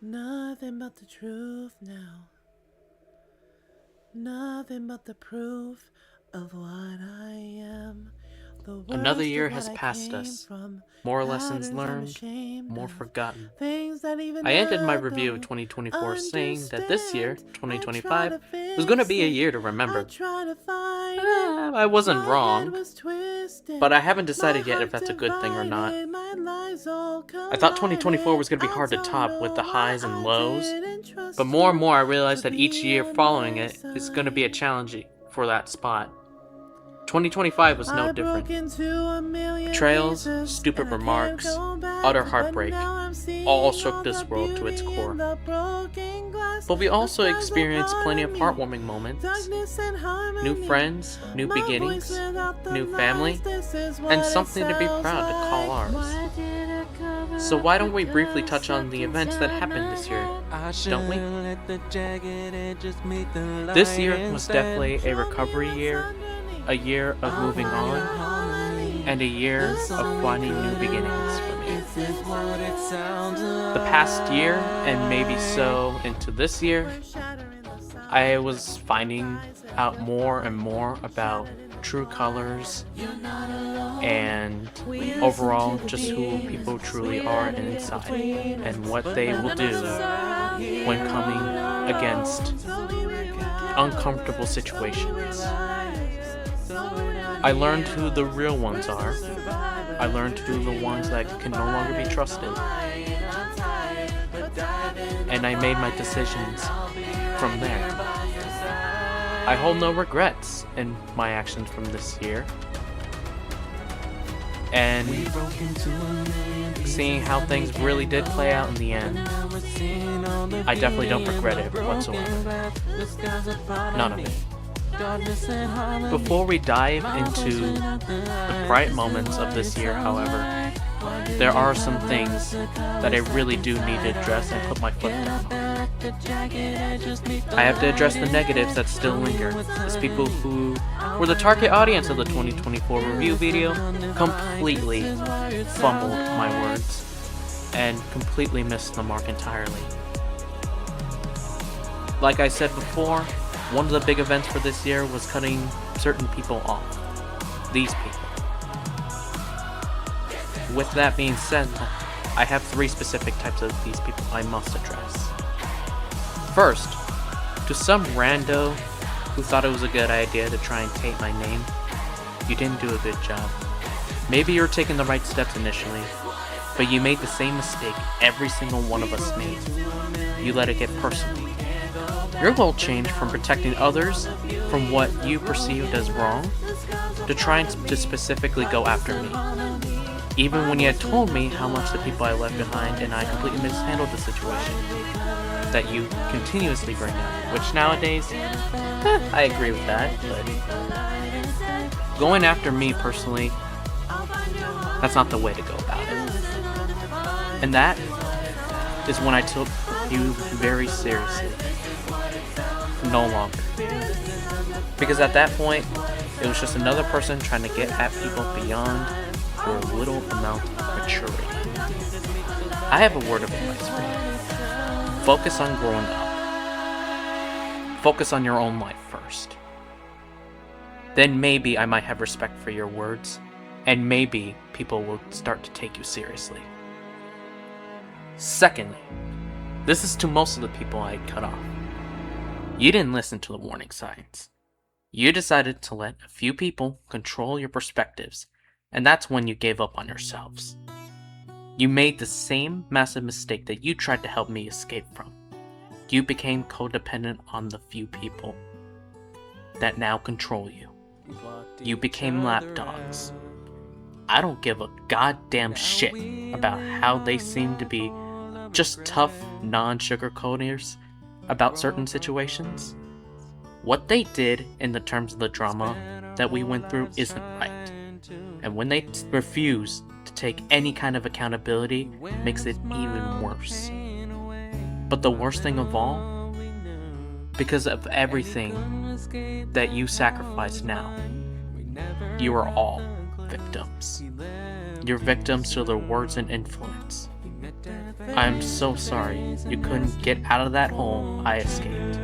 Nothing but the truth now. Nothing but the proof of what I am. The Another worst year of what has I passed came us. from. More lessons Patterns I'm learned, ashamed more of. forgotten. Things that even I ended my I review of don't 2024 saying that this year, understand. I try 2025, to was going to fix be a it. year to I remember. try to fight it. I wasn't My head wrong, was twisted. but I haven't My decided yet if heart that's a good thing or not. divided. My lies all I thought 2024 collided. was going to be I hard to don't top with know the why highs and I lows, didn't but trust more and you more I to realized that each be year on following my it is going to be a side. challenge for that spot. 2025 was no I broke different. into a million Betrayals, pieces stupid and I can't remarks, go back. utter But heartbreak, now I'm all seeing shook all this the world to its beauty in core. the broken glass. But we The also scars that experienced plenty part of of me, heartwarming moments, darkness and new harmony. friends, new My voice beginnings, without the new lies, family, this is and what it something to be sounds proud to call like. ours. Why did I cover So up why the don't we briefly dust touch on stuck the events that inside happened my this year, head? don't we? Let the jagged edges meet the light This year was instead. definitely a Show me recovery what's year, underneath. a year of I'll moving find your on, harmony. and a year There's of only finding new good beginnings for me. This is what it sounds like. The past year, and maybe so into this year, I was finding out more and more about true colors and overall just who people truly are inside and what they will do when coming against uncomfortable situations. I learned who the real ones are. I learned who the ones that can no longer be trusted. And I made my decisions from there. I hold no regrets in my actions from this year. And seeing how things really did play out in the end, I definitely don't regret it whatsoever. None of it. Before we dive into the bright moments of this year, however, there are some things that I really do need to address and put my foot down on. I have to address the negatives that still linger, as people who were the target audience of the 2024 review video completely fumbled my words and completely missed the mark entirely. Like I said before, one of the big events for this year was cutting certain people off. These people. With that being said, I have 3 specific types of these people I must address. First, to some rando who thought it was a good idea to try and taint my name, you didn't do a good job. Maybe you were taking the right steps initially, but you made the same mistake every single one of us made. You let it get personal. Your goal changed from protecting others from what you perceived as wrong to trying to specifically go after me. Even when you had told me how much the people I left behind and I completely mishandled the situation that you continuously bring up, which nowadays, I agree with that, but going after me personally, that's not the way to go about it. And that is when I took you very seriously. No longer. Because at that point, it was just another person trying to get at people beyond their little amount of maturity. I have a word of advice for you. Focus on growing up. Focus on your own life first. Then maybe I might have respect for your words, and maybe people will start to take you seriously. Secondly, this is to most of the people I cut off. You didn't listen to the warning signs. You decided to let a few people control your perspectives, and that's when you gave up on yourselves. You made the same massive mistake that you tried to help me escape from. You became codependent on the few people that now control you. You became lapdogs. I don't give a goddamn shit about how they seem to be just tough, non-sugarcoaters about certain situations. What they did in the terms of the drama that we went through isn't right. And when they refuse to take any kind of accountability, makes it even worse. But the worst thing of all, because of everything that you sacrifice now, you are all victims. You're victims to their words and influence. I'm so sorry you couldn't get out of that hole I escaped.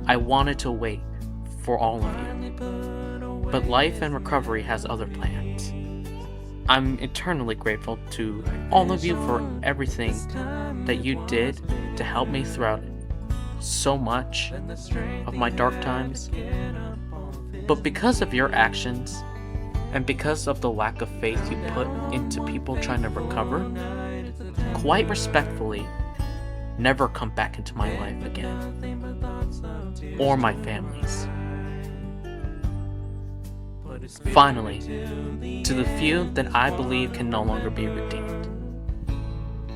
I wanted to wait for all of you, but life and recovery has other plans. I'm eternally grateful to all of you for everything that you did to help me throughout so much of my dark times. But because of your actions, and because of the lack of faith you put into people trying to recover, quite respectfully, never come back into my life again, or my family's. Finally, to the few that I believe can no longer be redeemed,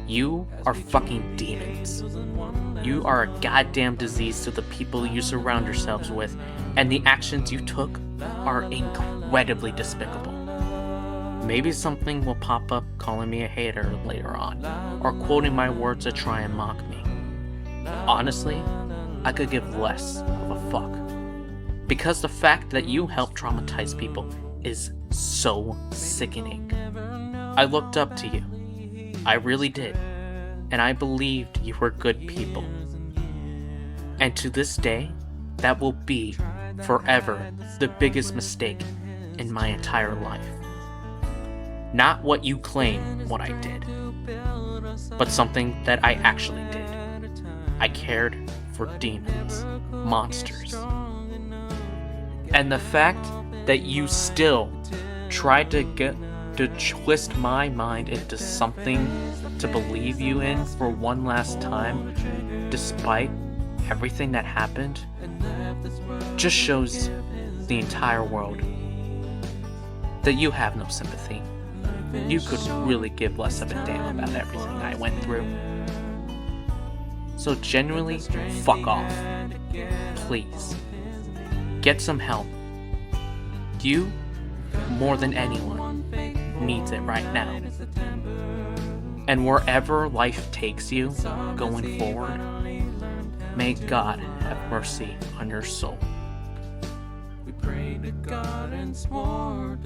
you are fucking demons. You are a goddamn disease to the people you surround yourselves with, and the actions you took are incredibly despicable. Maybe something will pop up calling me a hater later on, or quoting my words to try and mock me. Honestly, I could give less of a fuck. Because the fact that you help traumatize people is so sickening. I looked up to you. I really did. And I believed you were good people. And to this day, that will be forever the biggest mistake in my entire life. Not what you claim what I did, but something that I actually did. I cared for demons, monsters. And the fact that you still tried to twist my mind into something to believe you in for one last time, despite everything that happened, just shows the entire world that you have no sympathy. You could really give less of a damn about everything I went through. So genuinely, fuck off. Please. Get some help. You, more than anyone, needs it right now. And wherever life takes you going forward, may God have mercy on your soul.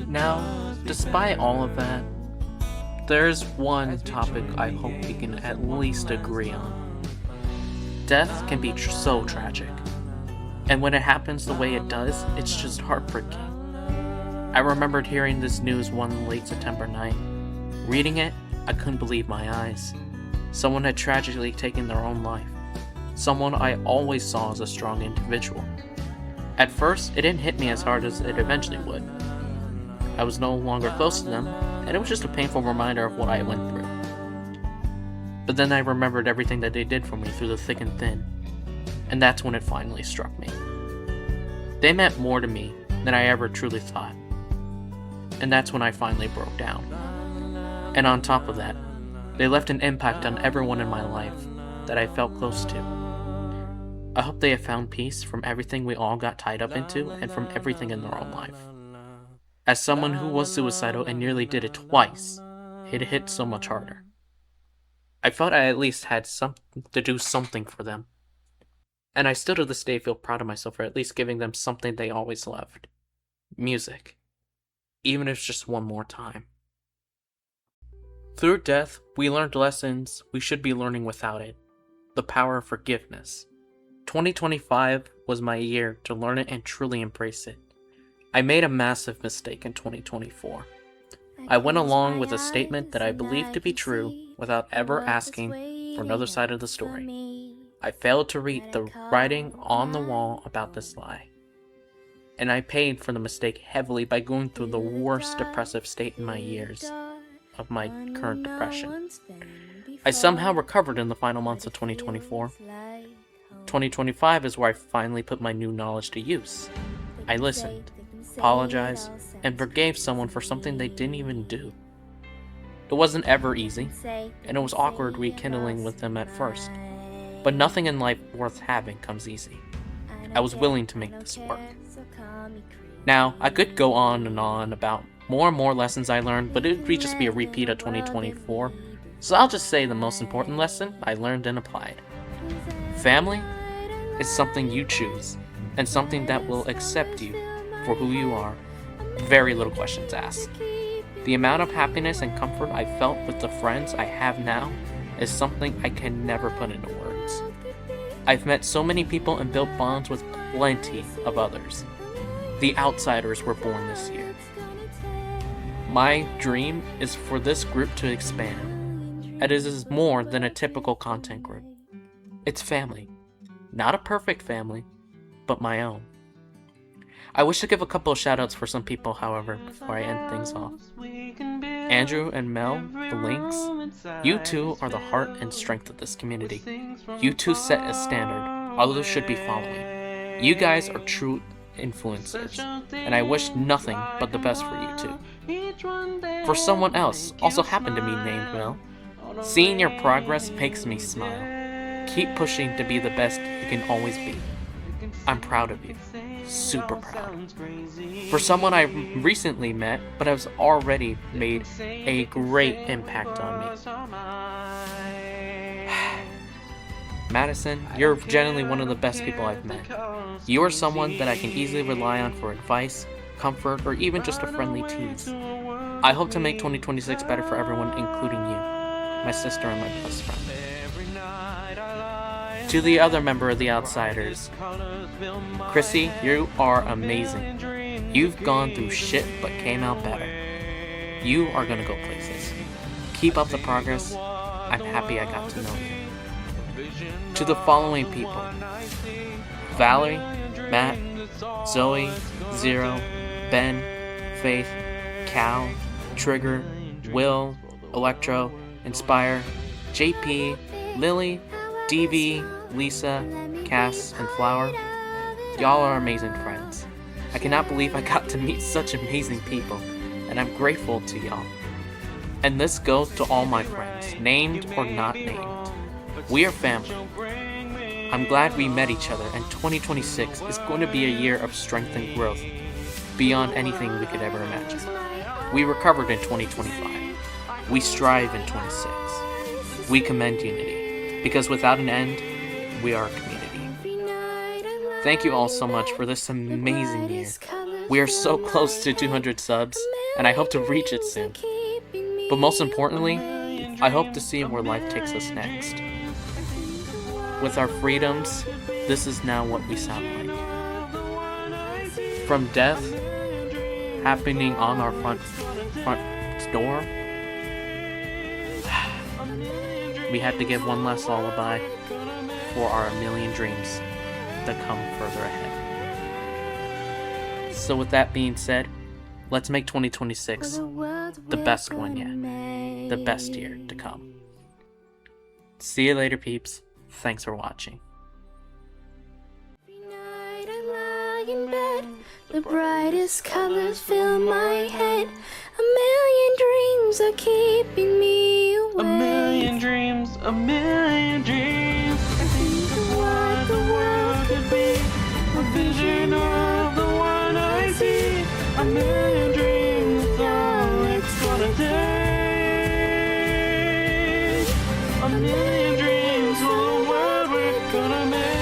Now, despite all of that, there's one topic I hope we can at least agree on. Death can be so tragic. And when it happens the way it does, it's just heartbreaking. I remembered hearing this news one late September night. Reading it, I couldn't believe my eyes. Someone had tragically taken their own life. Someone I always saw as a strong individual. At first, it didn't hit me as hard as it eventually would. I was no longer close to them, and it was just a painful reminder of what I went through. But then I remembered everything that they did for me through the thick and thin. And that's when it finally struck me. They meant more to me than I ever truly thought. And that's when I finally broke down. And on top of that, they left an impact on everyone in my life that I felt close to. I hope they have found peace from everything we all got tied up into and from everything in their own life. As someone who was suicidal and nearly did it twice, it hit so much harder. I felt I at least had to do something for them. And I still to this day feel proud of myself for at least giving them something they always loved. Music. Even if it's just one more time. Through death, we learned lessons we should be learning without it. The power of forgiveness. 2025 was my year to learn it and truly embrace it. I made a massive mistake in 2024. I went along with a statement that I believed to be true without ever asking for another side of the story. I failed to read the writing on the wall about this lie. And I paid for the mistake heavily by going through the worst depressive state in my years of my current depression. I somehow recovered in the final months of 2024. 2025 is where I finally put my new knowledge to use. I listened, apologized, and forgave someone for something they didn't even do. It wasn't ever easy, and it was awkward rekindling with them at first. But nothing in life worth having comes easy. I was willing to make this work. Now, I could go on and on about more and more lessons I learned, but it would just be a repeat of 2024. So I'll just say the most important lesson I learned and applied. Family is something you choose, and something that will accept you for who you are. Very little questions asked. The amount of happiness and comfort I felt with the friends I have now is something I can never put into words. I've met so many people and built bonds with plenty of others. The outsiders were born this year. My dream is for this group to expand. It is more than a typical content group. It's family. Not a perfect family, but my own. I wish to give a couple of shoutouts for some people, however, before I end things off. Andrew and Mel, the Lynx, you two are the heart and strength of this community. You two set a standard others should be following. You guys are true influencers, and I wish nothing but the best for you two. For someone else, also happened to be named Mel, seeing your progress makes me smile. Keep pushing to be the best you can always be. I'm proud of you. Super proud. For someone I recently met, but has already made a great impact on me. Madison, you're genuinely one of the best people I've met. You are someone that I can easily rely on for advice, comfort, or even just a friendly tease. I hope to make 2026 better for everyone, including you, my sister and my best friend. To the other member of the Outsiders, Chrissy, you are amazing. You've gone through shit but came out better. You are gonna go places. Keep up the progress. I'm happy I got to know you. To the following people: Valerie, Matt, Zoe, Zero, Ben, Faith, Cal, Trigger, Will, Electro, Inspire, JP, Lily, DV, Lisa, Cass, and Flower. Y'all are amazing friends. I cannot believe I got to meet such amazing people, and I'm grateful to y'all. And this goes to all my friends, named or not named. We are family. I'm glad we met each other, and 2026 is going to be a year of strength and growth, beyond anything we could ever imagine. We recovered in 2025. We strive in 26. We commend unity, because without an end, we are a community. Thank you all so much for this amazing year. We are so close to 200 subs, and I hope to reach it soon. But most importantly, I hope to see where life takes us next. With our freedoms, this is now what we sound like. From death happening on our front door, we had to give one last lullaby for our million dreams that come further ahead. So with that being said, let's make 2026 the best one yet. The best year to come. See you later, peeps. Thanks for watching. Every night I lie in bed, the brightest colors fill my head. A million dreams are keeping me awake. A million dreams, a million dreams. I think of what the world could be, A vision of the one I see. A million dreams, that's all it's gonna take. A million dreams for the world we're gonna make.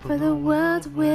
for the world we're